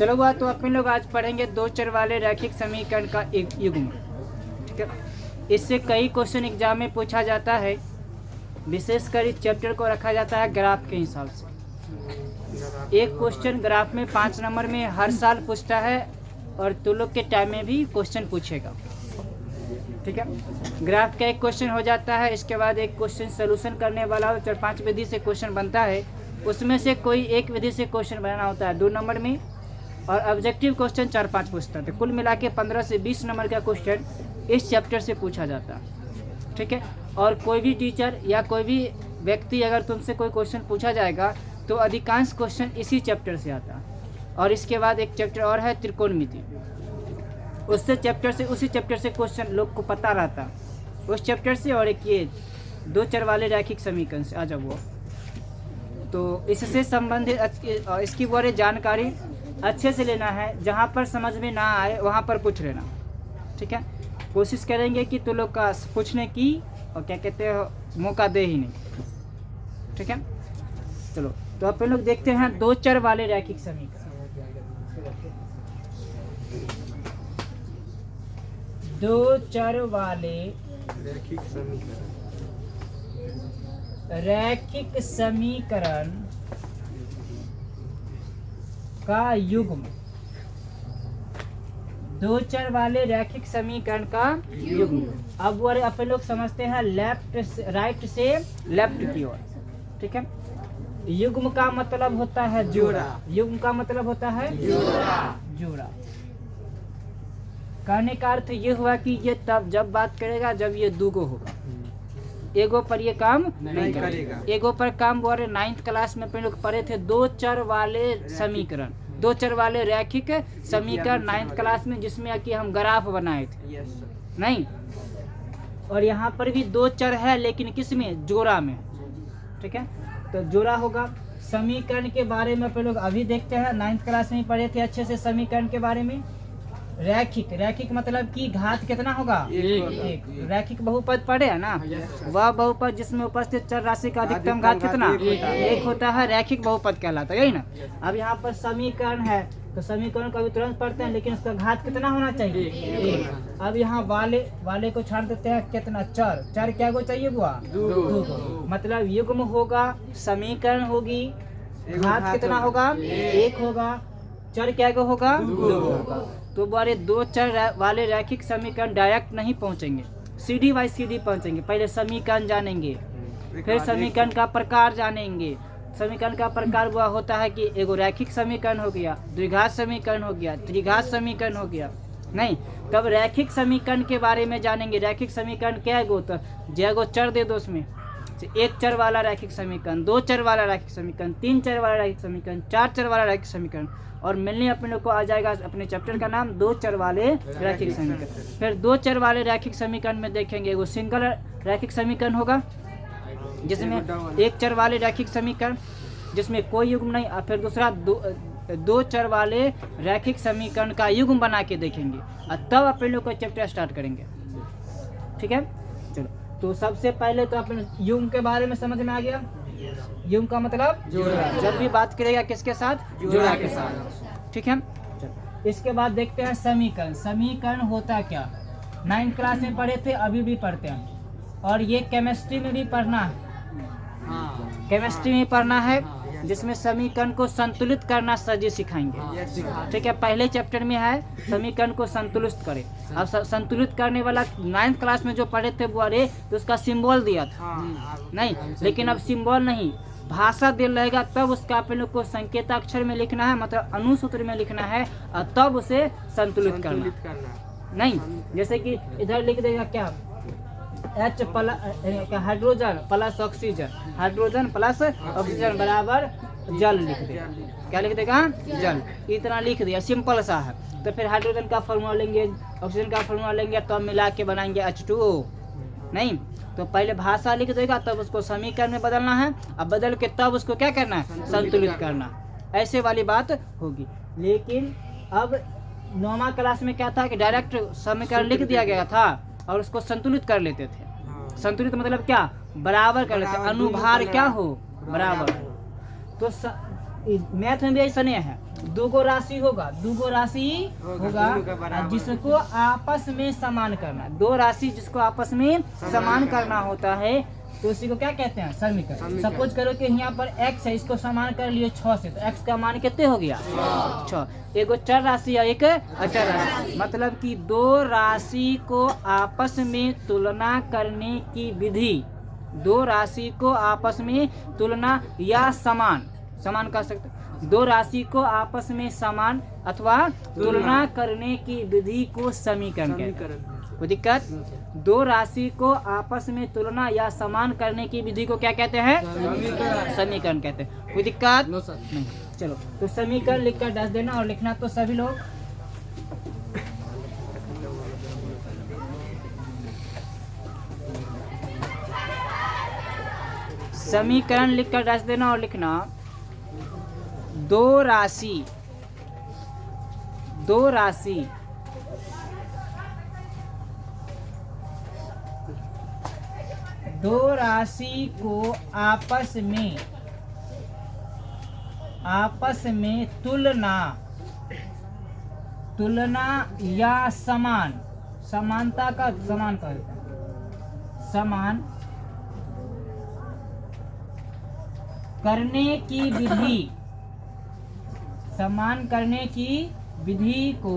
चलो बात, तो अपन लोग आज पढ़ेंगे दो चर वाले रैखिक समीकरण का एक युग्म। ठीक है, इससे कई क्वेश्चन एग्जाम में पूछा जाता है, विशेषकर इस चैप्टर को रखा जाता है ग्राफ के हिसाब से। एक क्वेश्चन ग्राफ में 5 नंबर में हर साल पूछता है और तुम लोग के टाइम में भी क्वेश्चन पूछेगा। ठीक है, ग्राफ का एक क्वेश्चन हो जाता है, इसके बाद एक क्वेश्चन सोल्यूशन करने वाला 4-5 विधि से क्वेश्चन बनता है, उसमें से कोई एक विधि से क्वेश्चन बनाना होता है 2 नंबर में, और ऑब्जेक्टिव क्वेश्चन 4-5 पूछता है। तो कुल मिला के 15 से 20 नंबर का क्वेश्चन इस चैप्टर से पूछा जाता है। ठीक है, और कोई भी टीचर या कोई भी व्यक्ति अगर तुमसे कोई क्वेश्चन पूछा जाएगा तो अधिकांश क्वेश्चन इसी चैप्टर से आता है। और इसके बाद एक चैप्टर और है त्रिकोणमिति, उससे चैप्टर से उसी चैप्टर से क्वेश्चन लोग को पता रहता उस चैप्टर से। और एक ये दो चर वाले रैखिक समीकरण से आ जाओ वो, तो इससे संबंधित इसकी बारे जानकारी अच्छे से लेना है, जहाँ पर समझ में ना आए वहाँ पर पूछ लेना। ठीक है, कोशिश करेंगे कि तुम लोग का पूछने की और क्या कहते हैं मौका दे ही नहीं। ठीक है, चलो तो अपन लोग देखते हैं दो चर वाले रैखिक समीकरण। दो चर वाले रैखिक समीकरण का युग्म। दो चर वाले रैखिक समीकरण का युग्म। अब वो अपन लोग समझते हैं राइट से लेफ्ट की ओर। ठीक है, युग्म का मतलब होता है जोड़ा। युग्म का मतलब होता है जोड़ा। कहने का अर्थ ये हुआ कि ये तब जब बात करेगा जब ये दूगो होगा, एगो पर ये काम नहीं करेगा। एगो पर काम वो 9th क्लास में अपन लोग पढ़े थे, दो चर वाले समीकरण, दो चर वाले रैखिक समीकरण 9th क्लास में, जिसमें कि हम ग्राफ बनाए थे। नहीं, और यहाँ पर भी दो चर है लेकिन किस में, जोड़ा में। ठीक है, तो जोड़ा होगा। समीकरण के बारे में अपन लोग अभी देखते हैं, 9th क्लास में पढ़े थे अच्छे से समीकरण के बारे में। रैखिक, रैखिक मतलब कि घात कितना होगा, एक। रैखिक बहुपद पढ़े है ना, वह बहुपद जिसमें उपस्थित चर राशि का अधिकतम घात कितना, एक होता है, रैखिक बहुपद कहलाता है, यही ना। अब यहाँ पर समीकरण है तो समीकरण को अभी तुरंत पढ़ते हैं, लेकिन उसका घात कितना होना चाहिए, एक। अब यहाँ वाले को छाड़ देते हैं, कितना, चर। चर क्या को चाहिए बुआ, दो। मतलब युग्म होगा, समीकरण होगी, घात कितना होगा, एक होगा, चर क्या को होगा, दो होगा। तो बारे दो चर वाले रैखिक समीकरण डायरेक्ट नहीं पहुंचेंगे, सीधी बाई सीधी पहुंचेंगे। पहले समीकरण जानेंगे, फिर समीकरण का प्रकार जानेंगे। समीकरण का प्रकार हुआ होता है कि एगो रैखिक समीकरण हो गया, द्विघात समीकरण हो गया, त्रिघात समीकरण हो गया। नहीं, तब रैखिक समीकरण के बारे में जानेंगे। रैखिक समीकरण क्या है, तो जैगो चर दे दो उसमें, एक चर वाला रैखिक समीकरण, दो चर वाला रैखिक समीकरण, तीन चर वाला रैखिक समीकरण, चार चर वाला रैखिक समीकरण, और मिलने अपने लोग को आ जाएगा अपने चैप्टर का नाम दो चर वाले रैखिक समीकरण। फिर दो चर वाले रैखिक समीकरण में देखेंगे वो सिंगल रैखिक समीकरण होगा, जिसमें एक चर वाले रैखिक समीकरण जिसमें कोई युग्म नहीं, और फिर दूसरा दो चर वाले रैखिक समीकरण का युग्म बना के देखेंगे, और तब अपने लोग को चैप्टर स्टार्ट करेंगे। ठीक है, चलो तो सबसे पहले तो अपन युग्म के बारे में समझ में आ गया। युग्म का मतलब जोड़ा, जब भी बात करेगा किसके साथ, जोड़ा के साथ। ठीक है, इसके बाद देखते हैं समीकरण। समीकरण होता क्या, 9th क्लास में पढ़े थे, अभी भी पढ़ते हैं, और ये केमिस्ट्री में भी पढ़ना है। केमिस्ट्री में पढ़ना है, जिसमें समीकरण को संतुलित करना सर जी सिखाएंगे। ठीक है, पहले चैप्टर में है समीकरण को संतुलित करें। अब संतुलित करने वाला 9th क्लास में जो पढ़े थे वो तो उसका सिंबल दिया था, नहीं, लेकिन अब सिंबल नहीं, भाषा दे रहेगा, तब उसका आप लोग को संकेताक्षर में लिखना है, मतलब अनुसूत्र में लिखना है, और तब उसे संतुलित करना। नहीं, जैसे कि इधर लिख देगा क्या, H hydrogen plus oxygen, hydrogen plus oxygen बराबर जल लिख देगा। क्या लिख देगा, जल। इतना लिख दिया, सिंपल सा है। तो फिर हाइड्रोजन का फॉर्मूला लेंगे, ऑक्सीजन का फॉर्मूला लेंगे, तब मिला के बनाएंगे H2O। नहीं, तो पहले भाषा लिख देगा, तब उसको समीकरण में बदलना है, अब बदल के तब उसको क्या करना है, संतुलित करना। ऐसे वाली बात होगी। लेकिन अब 9वीं क्लास में क्या था कि डायरेक्ट समीकरण लिख दिया गया था और उसको संतुलित कर लेते थे। संतुलित मतलब क्या, बराबर कर लेते, अनुभार क्या हो, बराबर। तो मैथ में भी ऐसा नहीं है, दो गो राशि होगा जिसको आपस में समान करना, दो राशि जिसको आपस में समान करना होता है तो उसी को क्या कहते हैं, समीकरण। सपोज करो कि यहाँ पर x है, इसको समान कर लिए 6 से, तो x का मान कितने हो गया 6। एगो चर राशि या एक अचर राशि, मतलब कि दो राशि को आपस में तुलना करने की विधि, दो राशि को आपस में तुलना या समान कर सकते, दो राशि को आपस में समान अथवा तुलना करने की विधि को समीकरण कहते हैं। कोई दिक्कत? दो राशि को आपस में तुलना या समान करने की विधि को क्या कहते हैं, समीकरण कहते हैं। कोई दिक्कत नहीं। चलो तो समीकरण लिखकर डाल देना और लिखना तो सभी लोग। समीकरण लिखकर डाल देना और लिखना दो राशि को आपस में तुलना या समानता का समान करने की विधि को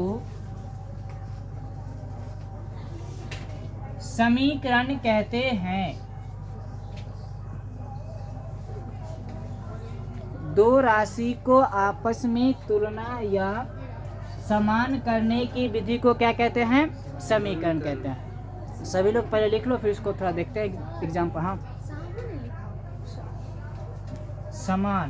समीकरण कहते हैं। दो राशि को आपस में तुलना या समान करने की विधि को क्या कहते हैं, समीकरण कहते हैं। सभी लोग पहले लिख लो, फिर इसको थोड़ा देखते हैं एग्जाम्पल। हाँ, समान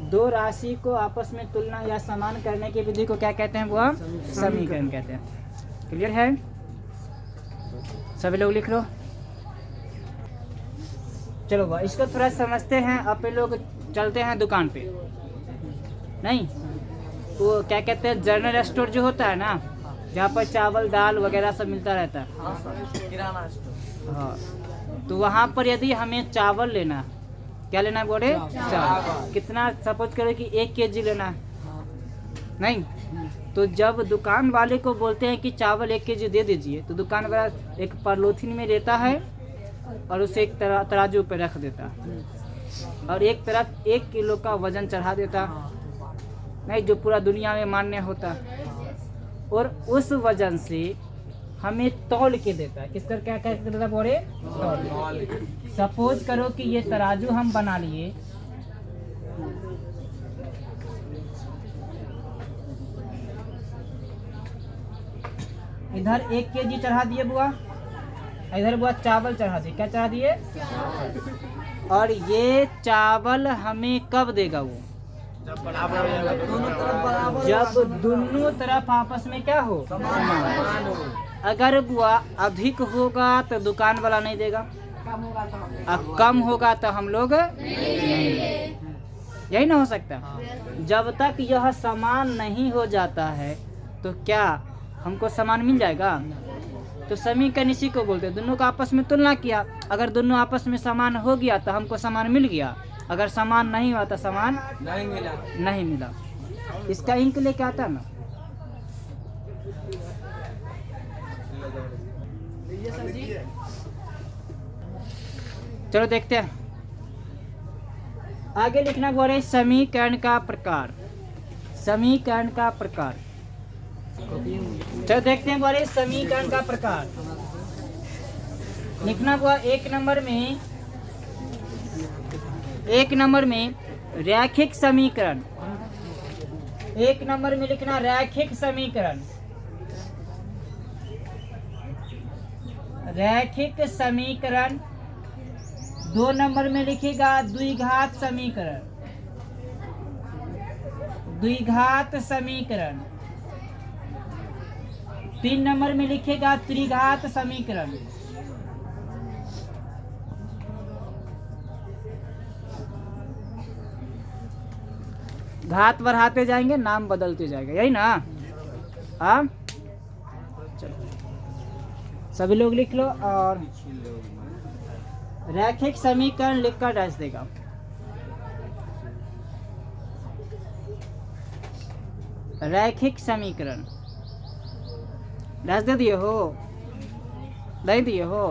दो राशि को आपस में तुलना या समान करने की विधि को क्या कहते हैं, वो समीकरण कहते हैं। क्लियर है? सभी लोग लिख लो। चलो वाह, इसको थोड़ा समझते हैं। अब लोग चलते हैं दुकान पे, नहीं वो क्या कहते हैं, जनरल स्टोर जो होता है ना, जहाँ पर चावल दाल वगैरह सब मिलता रहता है, किराना स्टोर। हाँ, तो वहाँ पर यदि हमें चावल लेना, क्या लेना है बोले, चावल कितना, सपोज करो कि 1 kg लेना है, नहीं तो जब दुकान वाले को बोलते हैं कि चावल 1 kg दे दीजिए, तो दुकान वाला एक पॉलीथिन में लेता है और उसे एक तराजू पे रख देता है और एक तरफ 1 किलो का वजन चढ़ा देता, नहीं जो पूरा दुनिया में मान्य होता, और उस वजन से हमें तौल के देता है। किसका क्या कहते देता बोले, तौल। सपोज करो कि ये तराजू हम बना लिए, इधर 1 kg चढ़ा दिए बुआ, इधर बुआ चावल चढ़ा दिए, क्या चढ़ा दिए, और ये चावल हमें कब देगा, वो जब दोनों तरफ आपस में क्या हो, अगर बुआ अधिक होगा तो दुकान वाला नहीं देगा, अब कम होगा तो हम लोग नहीं, यही ना हो सकता। जब तक यह समान नहीं हो जाता है तो क्या हमको सामान मिल जाएगा? तो समीकरण इसी को बोलते हैं। दोनों का आपस में तुलना किया, अगर दोनों आपस में समान हो गया तो हमको सामान मिल गया, अगर समान नहीं हुआ तो सामान नहीं मिला। इसका इंक लेके आता है ना, चलो देखते हैं आगे। लिखना बोल रहे समीकरण का प्रकार, समीकरण का प्रकार। चलो देखते हैं बोले समीकरण का प्रकार। लिखना हुआ 1 नंबर में रैखिक समीकरण, 1 नंबर में लिखना रैखिक समीकरण, रैखिक समीकरण। 2 नंबर में लिखेगा द्विघात समीकरण, द्विघात समीकरण। 3 नंबर में लिखेगा त्रिघात समीकरण। घात बढ़ाते जाएंगे, नाम बदलते जाएगा, यही ना। हाँ चलो सभी लोग लिख लो और रैखिक समीकरण लिखकर डैश देगा। रैखिक समीकरण डैश दे दिए हो, दे दिए हो।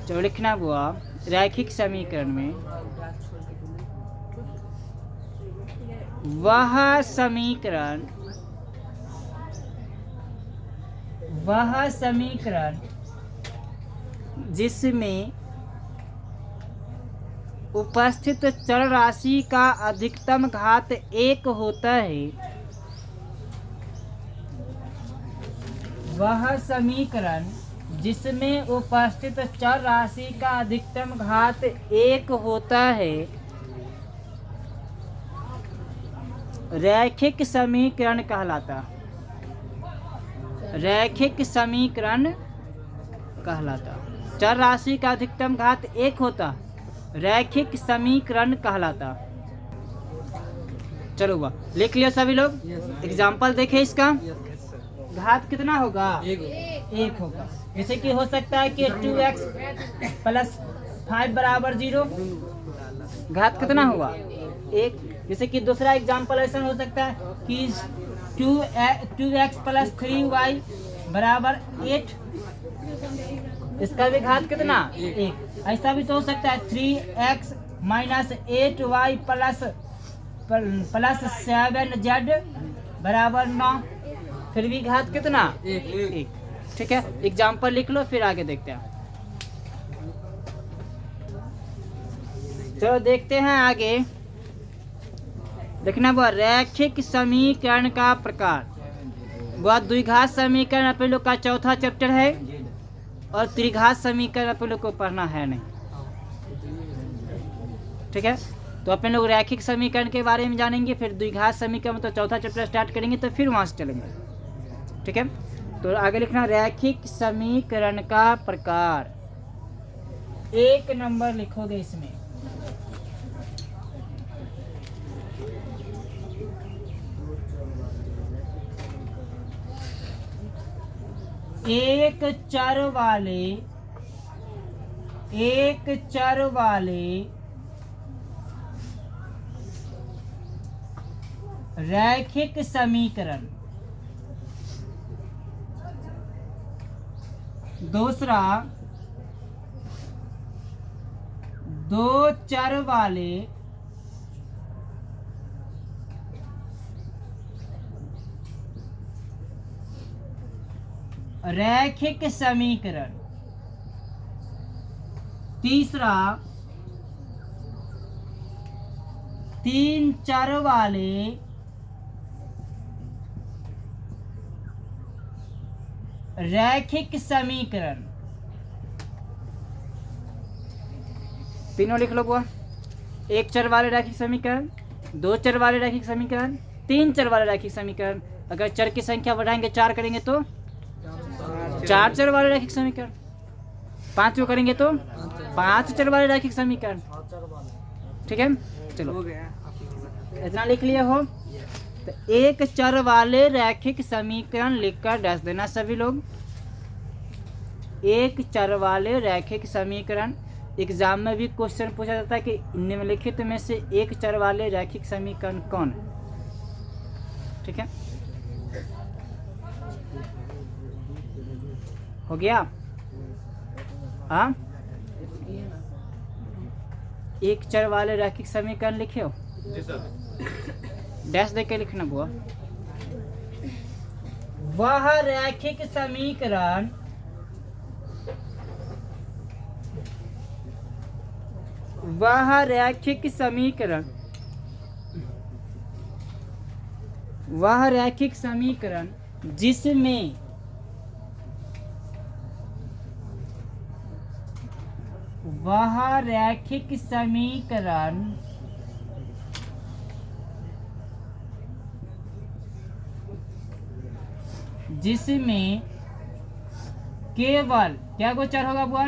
चलो लिखना हुआ रैखिक समीकरण में वह समीकरण जिसमें उपस्थित चर राशि का अधिकतम घात 1 होता है, वह समीकरण जिसमें उपस्थित चर राशि का अधिकतम घात 1 होता है रैखिक समीकरण कहलाता। रैखिक समीकरण कहलाता। चर राशि का अधिकतम घात 1 होता, रैखिक समीकरण कहलाता। चलो हुआ, लिख लिया सभी लोग। एग्जाम्पल देखें इसका। घात कितना होगा? 1 होगा। जैसे कि हो सकता है कि 2x + 5 = 0। घात कितना हुआ? 1। जैसे कि दूसरा एग्जाम्पल ऐसा हो सकता है कि 2x + 3y = 8। इसका भी घात कितना? 1। ऐसा भी तो हो सकता है 3x - 8y + 7z = 9। फिर भी घात कितना? 1। ठीक है, एग्जाम्पल लिख लो, फिर आगे देखते हैं। चलो देखते हैं आगे। देखना वो रैखिक समीकरण का प्रकार। वह द्विघात समीकरण अपने लोग का चौथा चैप्टर है और त्रिघात समीकरण अपने लोग को पढ़ना है नहीं। ठीक है, तो अपने लोग रैखिक समीकरण के बारे में जानेंगे, फिर द्विघात समीकरण मतलब चौथा चैप्टर स्टार्ट करेंगे, तो फिर वहां से चलेंगे। ठीक है, तो आगे लिखना रैखिक समीकरण का प्रकार। 1 नंबर लिखोगे इसमें। एक चर वाले रैखिक समीकरण। दूसरा, 2 चर वाले रैखिक समीकरण। तीसरा, 3 चर वाले रैखिक समीकरण। तीनों लिख लो बुआ। 1 चर वाले रैखिक समीकरण, 2 चर वाले रैखिक समीकरण, 3 चर वाले रैखिक समीकरण। अगर चर की संख्या बढ़ाएंगे 4 करेंगे तो 4 चर वाले रैखिक समीकरण। 5 को करेंगे तो 5 चर वाले रैखिक समीकरण। ठीक है, चलो इतना लिख लिया हो तो 1 चर वाले रैखिक समीकरण लिखकर डैश देना सभी लोग। 1 चर वाले रैखिक समीकरण। एग्जाम में भी क्वेश्चन पूछा जाता है कि निम्नलिखित में से 1 चर वाले रैखिक समीकरण कौन है। ठीक है, हो गया। हाँ, 1 चर वाले रैखिक समीकरण लिखे हो, डैश देके लिखना बुआ। वह रैखिक समीकरण जिसमें केवल क्या गोचर होगा बुआ?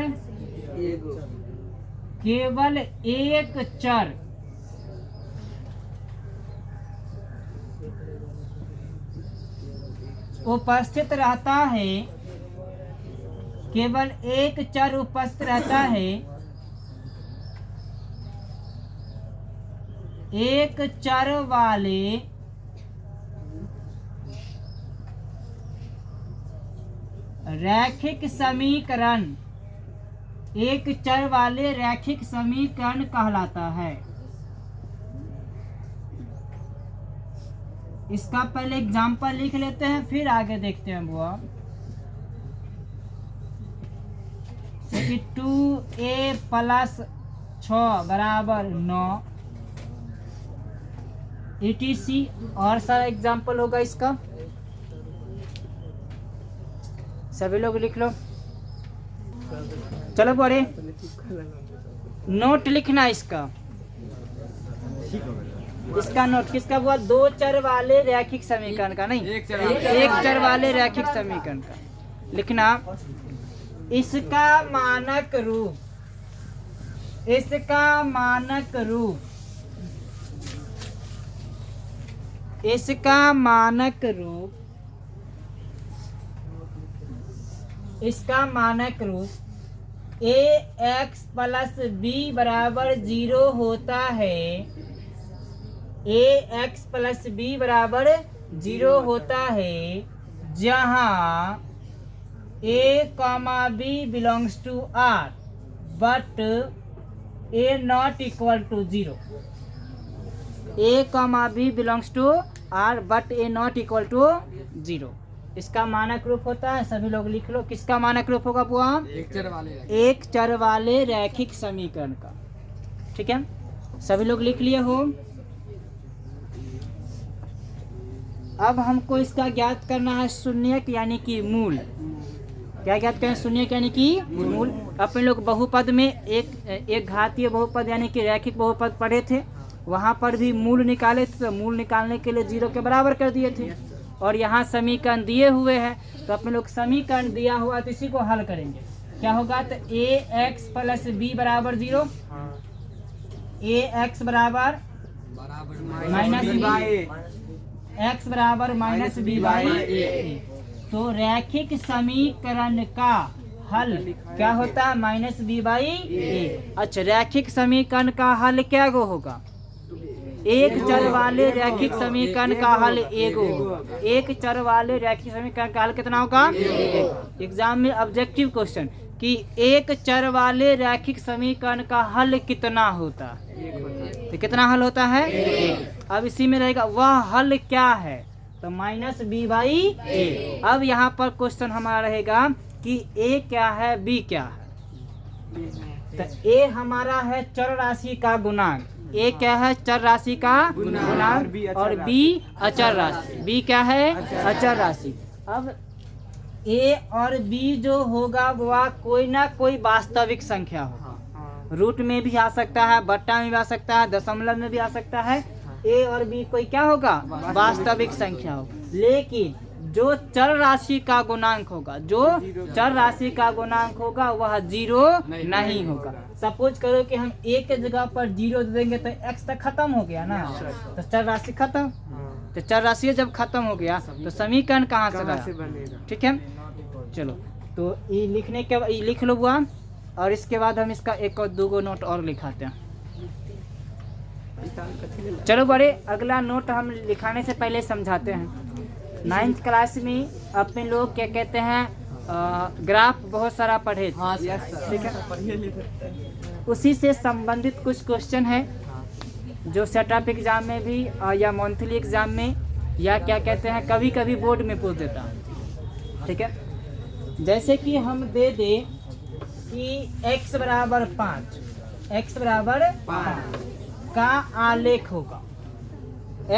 केवल 1 चर उपस्थित रहता है, केवल एक चर उपस्थित रहता है, एक चर वाले रैखिक समीकरण, एक चर वाले रैखिक समीकरण कहलाता है। इसका पहले एग्जाम्पल लिख लेते हैं, फिर आगे देखते हैं बुआ। 2a प्लस 6 बराबर 9 etc। और सारा एग्जाम्पल होगा इसका, सभी लोग लिख लो। चलो बड़े नोट लिखना इसका नोट किसका हुआ? दो चर वाले रैखिक समीकरण का, नहीं एक चर वाले रैखिक समीकरण का लिखना। इसका मानक रूप, इसका मानक रूप, इसका मानक रूप, इसका मानक रूप ax प्लस b बराबर 0 होता है, ax प्लस b बराबर 0 होता है जहाँ a comma b belongs to r but a not equal to 0। a comma b belongs to r but a not equal to 0 इसका मानक रूप होता है। सभी लोग लिख लो, किसका मानक रूप होगा बुआ? एक चर वाले रैखिक समीकरण का। ठीक है, सभी लोग लिख लिए हो। अब हमको इसका ज्ञात करना है शून्यक यानी कि मूल। क्या ज्ञात करें? शून्यक यानी कि मूल। अपने लोग बहुपद में एक घातीय बहुपद यानी कि रैखिक बहुपद पढ़े थे, वहां पर भी मूल निकाले थे, तो मूल निकालने के लिए 0 के बराबर कर दिए थे। और यहाँ समीकरण दिए हुए हैं, तो अपने लोग समीकरण दिया हुआ तो इसी को हल करेंगे। क्या होगा? तो ax प्लस b बराबर 0, ax बराबर माइनस b, x बराबर माइनस b बाई a। तो रैखिक समीकरण का हल क्या होता है? Minus b by a। अच्छा, रैखिक समीकरण का हल क्या गो होगा? एक चर वाले रैखिक समीकरण का हल एगो। एक चर वाले रैखिक समीकरण का हल कितना होगा? एग्जाम में ऑब्जेक्टिव क्वेश्चन कि एक चर वाले रैखिक समीकरण का हल कितना होता है, तो कितना हल होता है? अब इसी में रहेगा वह हल क्या है, तो माइनस b बाई ए। अब यहाँ पर क्वेश्चन हमारा रहेगा कि a क्या है, b क्या है। तो a हमारा है चर राशि का गुणांक, a क्या है? चर राशि का गुणांक, और b अचर राशि। b क्या है? अचर राशि। अब a और b जो होगा वह कोई ना कोई वास्तविक संख्या होगा। रूट में भी आ सकता है, बट्टा में भी आ सकता है, दशमलव में भी आ सकता है। a और b कोई क्या होगा? वास्तविक संख्या होगा। लेकिन जो चर राशि का गुणांक होगा, जो चर राशि का गुणांक होगा वह 0 नहीं होगा। सपोज करो कि हम a के जगह पर 0 दे देंगे तो x तक खत्म हो गया ना, तो चर राशि खत्म। तो चर राशि जब खत्म हो गया तो समीकरण कहाँ से बनेगा? ठीक है, चलो तो ये लिखने के ये लिख लो बुआ, और इसके बाद हम इसका एक और दो नोट और लिखाते हैं। चलो बड़े, अगला नोट हम लिखाने से पहले समझाते हैं। 9th क्लास में अपने लोग क्या कहते हैं, ग्राफ बहुत सारा पढ़े थे, ठीक है। उसी से संबंधित कुछ क्वेश्चन है जो सेटअप एग्जाम में भी या मंथली एग्जाम में या क्या कहते हैं कभी कभी बोर्ड में पूछ देता है। ठीक है, जैसे कि हम दे दे कि x बराबर 5, x बराबर 5 का आलेख होगा।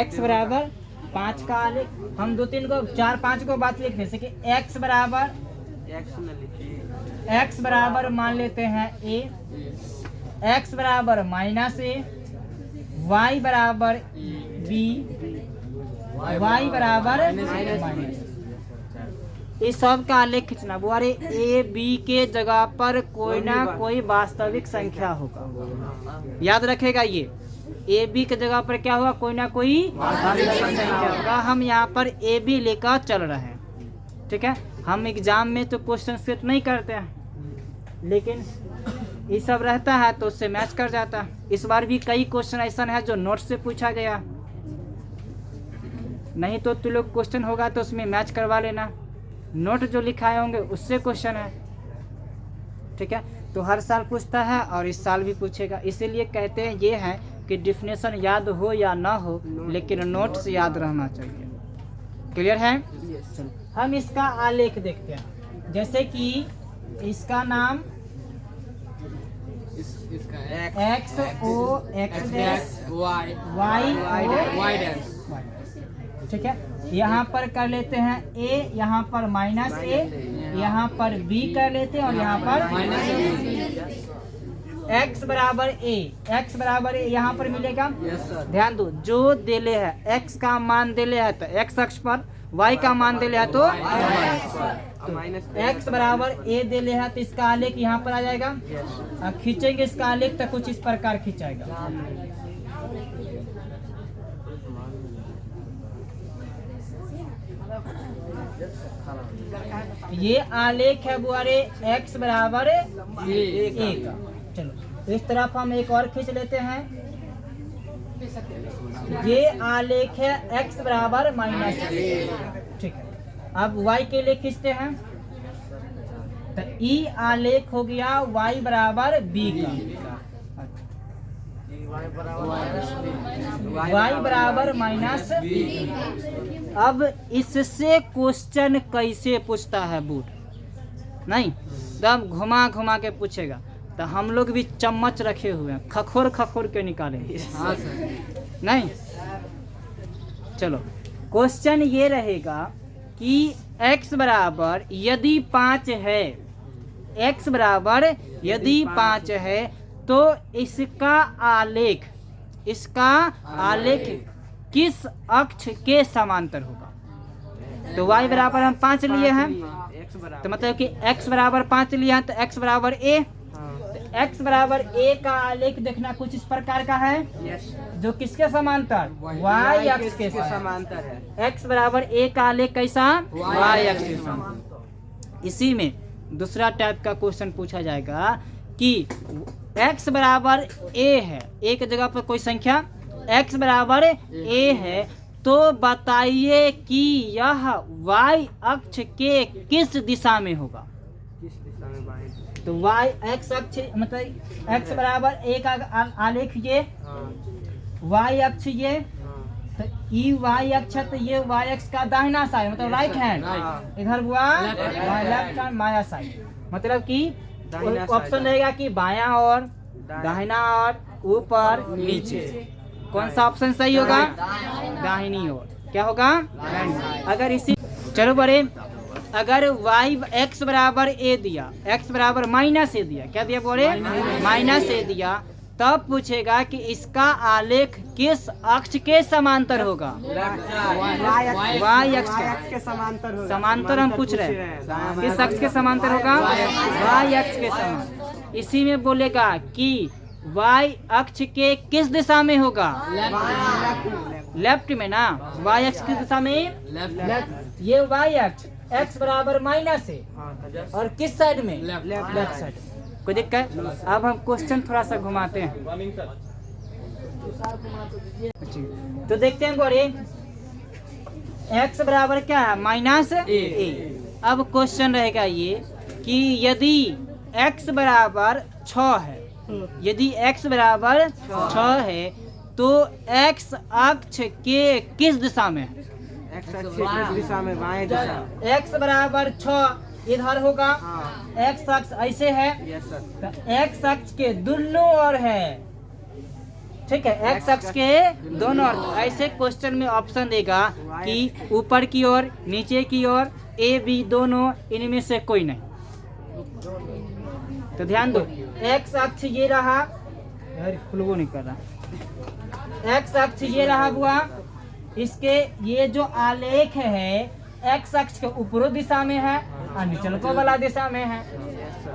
x बराबर 5 का आलेख, हम 2-3 को 4-5 को बात लिख जैसे कि x बराबर मान लेते हैं a, x बराबर माइनस a, y बराबर b, y बराबर माइनस। इस सब का आलेख खींचना। बुआरे ए बी के जगह पर कोई ना कोई वास्तविक संख्या होगा, याद रखेगा। ये ए बी के जगह पर क्या होगा? कोई ना कोई वास्तविक संख्या होगा। हम यहाँ पर ए बी लेकर चल रहे हैं, ठीक है, हम एग्जाम में तो क्वेश्चन सेट नहीं करते हैं, लेकिन ये सब रहता है तो उससे मैच कर जाता है। इस बार भी कई क्वेश्चन ऐसा है जो नोट से पूछा गया, नहीं तो तुम लोग क्वेश्चन होगा तो उसमें मैच करवा लेना, नोट जो लिखाए होंगे उससे क्वेश्चन है। ठीक है, तो हर साल पूछता है और इस साल भी पूछेगा, इसीलिए कहते हैं ये है कि डिफिनेशन याद हो या ना हो लेकिन नोट्स याद रहना चाहिए। क्लियर है? चलो हम इसका आलेख देखते हैं। जैसे कि इसका नाम एक्स ओ एक्स डैश वाई डैश, ठीक है। यहाँ पर कर लेते हैं ए, यहाँ पर माइनस ए, यहाँ पर बी कर लेते हैं और यहाँ पर x बराबर ए, x बराबर ए यहाँ पर मिलेगा। ध्यान दो, जो देले है x का मान देले है तो x अक्ष पर, y का मान देले है तो x बराबर ए देले है तो इसका आलेख यहाँ पर आ जाएगा। अब खींचेंगे इसका आलेख तो कुछ इस प्रकार खींचाएगा। ये आलेख है बुआरे x बराबर ए का। चलो इस तरफ हम एक और खींच लेते हैं। ये आलेख है x बराबर माइनस ए, ठीक है। अब y के लिए खींचते हैं तो ई आलेख हो गया y बराबर b का, y बराबर माइनस बी। अब इससे क्वेश्चन कैसे पूछता है बूट, नहीं तब घुमा घुमा के पूछेगा, तो हम लोग भी चम्मच रखे हुए हैं, खखोर खखोर के निकालेंगे। हाँ सर। नहीं, चलो क्वेश्चन ये रहेगा कि x बराबर यदि 5 है, x बराबर यदि 5 है तो इसका आलेख किस अक्ष के समांतर होगा। तो y बराबर हम 5 लिए हैं, तो मतलब कि x बराबर 5 लिए हैं तो x बराबर a, तो x बराबर a का आलेख देखना कुछ इस प्रकार का है, जो किसके समांतर, y अक्ष के समांतर है। x बराबर a का आलेख कैसा, y अक्ष के समांतर। इसी में दूसरा टाइप का क्वेश्चन पूछा जाएगा कि x बराबर a है, एक जगह पर कोई संख्या x बराबर a है, तो बताइए कि यह y अक्ष के किस दिशा में होगा। तो y x अक्ष मतलब x बराबर a का आलेख ये, y अक्ष ये, तो ई y अक्ष है तो ये y अक्ष का दाहिना साइड मतलब राइट हैंड, इधर हुआ लेफ्ट हैंड माया साइड, मतलब कि ऑप्शन रहेगा कि बायां और दाहिना और ऊपर नीचे। कौन सा ऑप्शन सही होगा, दाहिनी ओर। क्या होगा, अगर इसी, चलो बड़े, अगर y x बराबर a दिया, x बराबर माइनस a दिया, क्या दिया बोले, माइनस a दिया, तब पूछेगा कि इसका आलेख किस अक्ष के समांतर होगा, y अक्ष के समांतर। समांतर हम पूछ रहे हैं, किस अक्ष के समांतर होगा, y अक्ष के समांतर। इसी में बोलेगा कि y अक्ष के किस दिशा में होगा, लेफ्ट में ना, y अक्ष की दिशा में लेफ्ट। ये y अक्ष x बराबर माइनस है और किस साइड में, लेफ्ट साइड। कोई दिक्कत? अब हम क्वेश्चन थोड़ा सा घुमाते हैं, तो देखते हैं गोरे, x बराबर क्या है, माइनस ए। अब क्वेश्चन रहेगा ये कि यदि x बराबर 6 है, यदि x बराबर 6 है तो x अक्ष के किस दिशा में, दिशा में बाएं दिशा। x बराबर 6 इधर होगा, x अक्ष ऐसे है, तो x अक्ष के दोनों ओर है, ठीक है, x अक्ष के दोनों ओर। ऐसे क्वेश्चन में ऑप्शन देगा कि ऊपर की ओर, नीचे की ओर, a b दोनों, इनमें से कोई नहीं। तो ध्यान दो, x अक्ष ये रहा, खुलबो नहीं कर रहा, x अक्ष ये रहा हुआ, इसके ये जो आलेख है x अक्ष के ऊपरी दिशा में है और निचलको वाला दिशा में है।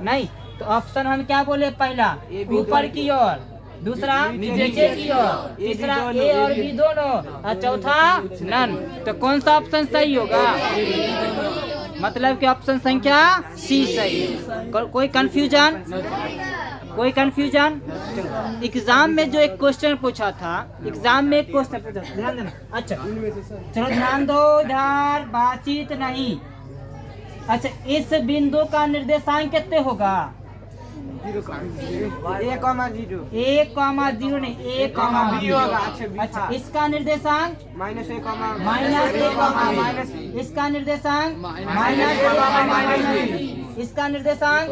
नहीं तो ऑप्शन हम क्या बोले, पहला ऊपर की ओर, दूसरा नीचे की ओर, तीसरा a और b दोनों और चौथा नन। तो कौन सा ऑप्शन सही होगा, मतलब कि ऑप्शन संख्या सी सही है। कोई कंफ्यूजन? कोई कंफ्यूजन? एग्जाम में जो एक क्वेश्चन पूछा था, एग्जाम में एक क्वेश्चन पूछा, ध्यान देना। अच्छा चलो ध्यान दो, इधर बातचीत नहीं। अच्छा, इस बिंदु का निर्देशांक कितने होगा? 1,0 1,0 नहीं, 1,0 होगा। अच्छा, इसका निर्देशांक -1, इसका निर्देशांक -1, इसका निर्देशांक।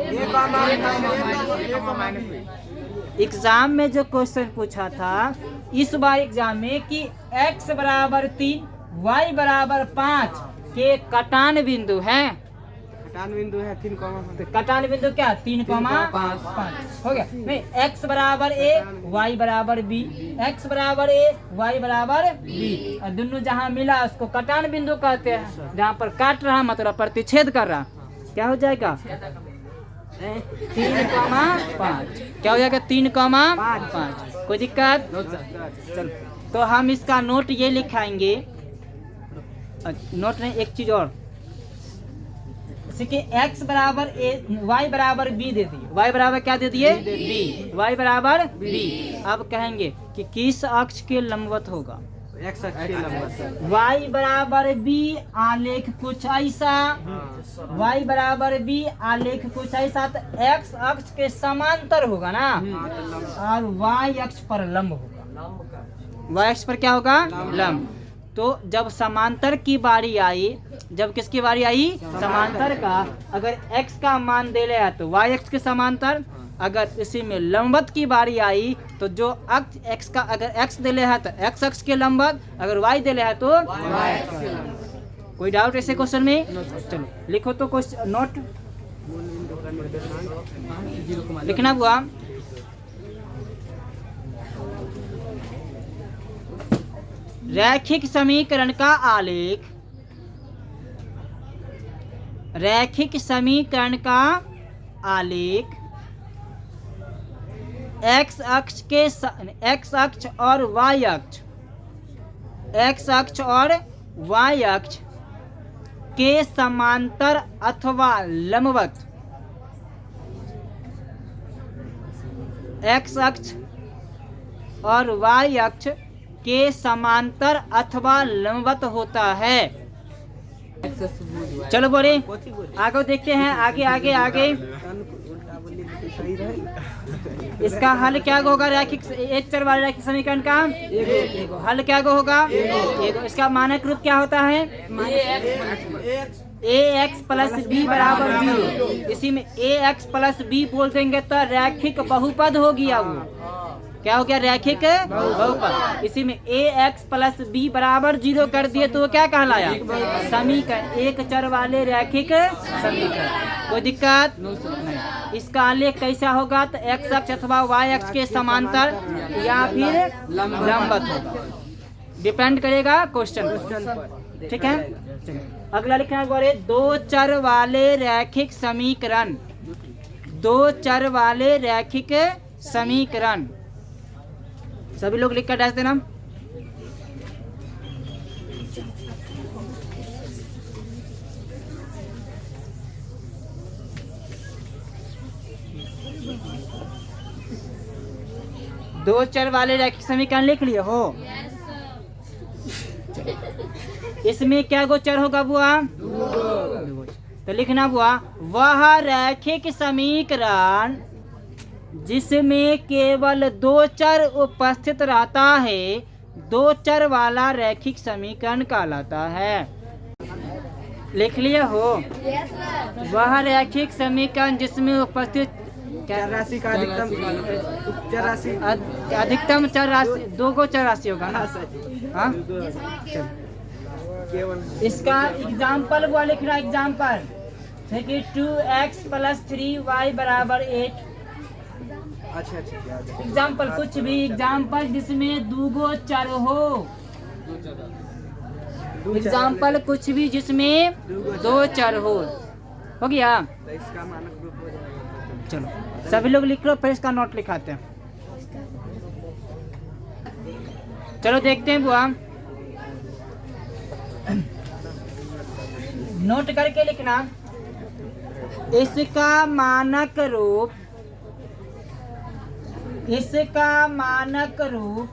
एग्जाम में जो क्वेश्चन पूछा था इस बार एग्जाम में कि x बराबर 3 y बराबर 5 के कटान बिंदु है। कटान बिंदु है 3, कटान बिंदु क्या? 3,5 हो गया। नहीं, x बराबर a y बराबर b, x बराबर a y बराबर b, और दोनों जहाँ मिला उसको कटान बिंदु कहते हैं। जहाँ पर काट रहा मतलब प्रतिच्छेद कर रहा, क्या हो जाएगा? 3,5। क्या हो जाएगा? 3,5। कोई दिक्कत? चलो, तो हम इसका नोट ये लिखाएंगे। नोट नहीं, एक चीज और, कि x बराबर a y बराबर b दे दिए। y बराबर क्या दे दिए? b। y बराबर b। अब कहेंगे कि किस अक्ष के लंबवत होगा? x अक्ष के लंबवत। y बराबर b आलेख कुछ ऐसा, y बराबर b आलेख कुछ ऐसा, तो x अक्ष के समांतर होगा ना, और y अक्ष पर लंब होगा। y अक्ष पर क्या होगा? लंब। तो जब समांतर की बारी आई, जब किसकी बारी आई? समांतर का। अगर x का मान दे लिया तो y अक्ष के समांतर, अगर इसी में लंबवत की बारी आई तो जो अक्ष x का, अगर x दे लिया है तो x अक्ष के लंबवत, अगर y दे लिया है तो y अक्ष के लंबवत। कोई डाउट ऐसे क्वेश्चन में? चलो लिखो तो क्वेश्चन नोट लिखना हुआ। रैखिक समीकरण का आलेख, रैखिक समीकरण का आलेख x अक्ष के x अक्ष और y अक्ष, x अक्ष और y अक्ष के समांतर अथवा लंबवत, x अक्ष और y अक्ष के समांतर अथवा लंबवत होता है। चलो बोले आगे देखते हैं, आगे आगे आगे। इसका हल क्या होगा? रैखिक एक चर वाले रैखिक समीकरण का हल क्या होगा? इसका मानक रूप क्या होता है? ax प्लस b बराबर 0। इसी में ax प्लस b बोल देंगे तो रैखिक बहुपद हो गया। वो क्या हो गया? रैखिक बहुपद। इसी में ax प्लस b बराबर 0 कर दिए तो क्या कहलाया? समीकरण, एक चर वाले रैखिक समीकरण। कोई दिक्कत नहीं। इसका आलेख कैसा होगा? तो x अक्ष अथवा y अक्ष के समांतर या फिर लंबवत होगा, डिपेंड करेगा क्वेश्चन पर। ठीक है, अगला लिखना है दो चर वाले रैखिक समीकरण, दो चर वाले रैखिक समीकरण। सभी लोग लिख कर डैश देना। दो चर वाले रैखिक समीकरण लिख लिए हो? इसमें क्या गोचर होगा बुआ? तो लिखना बुआ, वह रैखिक समीकरण जिसमें केवल दो चर उपस्थित रहता है, दो चर वाला रैखिक समीकरण कहलाता है। लिख लिए हो? वह रैखिक समीकरण जिसमें उपस्थित चर राशि का अधिकतम चर राशि, अधिकतम चर राशि, दो को चर राशि होगा ना? हाँ, इसका एग्जाम्पल वो लिखना। एग्जाम्पल है कि 2x प्लस 3y बराबर 8। अच्छा एग्जाम्पल कुछ भी, एग्जाम्पल जिसमें दूगो चर हो, एग्जाम्पल कुछ भी जिसमें दो चर हो गया। तो इसका मानक रूप हो जाएगा। चलो सभी लोग लिख लो, फिर इसका नोट लिखाते हैं। चलो देखते हैं बुआ। नोट करके लिखना। इसका मानक रूप, इसका मानक रूप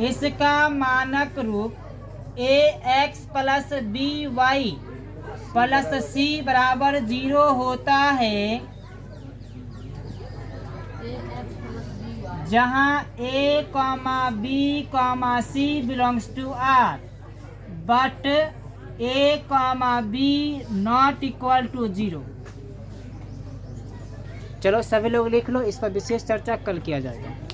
इसका मानक रूप ax plus by plus c बराबर 0 होता है जहाँ a, b, c belongs to R but a, b not equal to 0। चलो सभी लोग लिख लो, इस पर विशेष चर्चा कल किया जाएगा।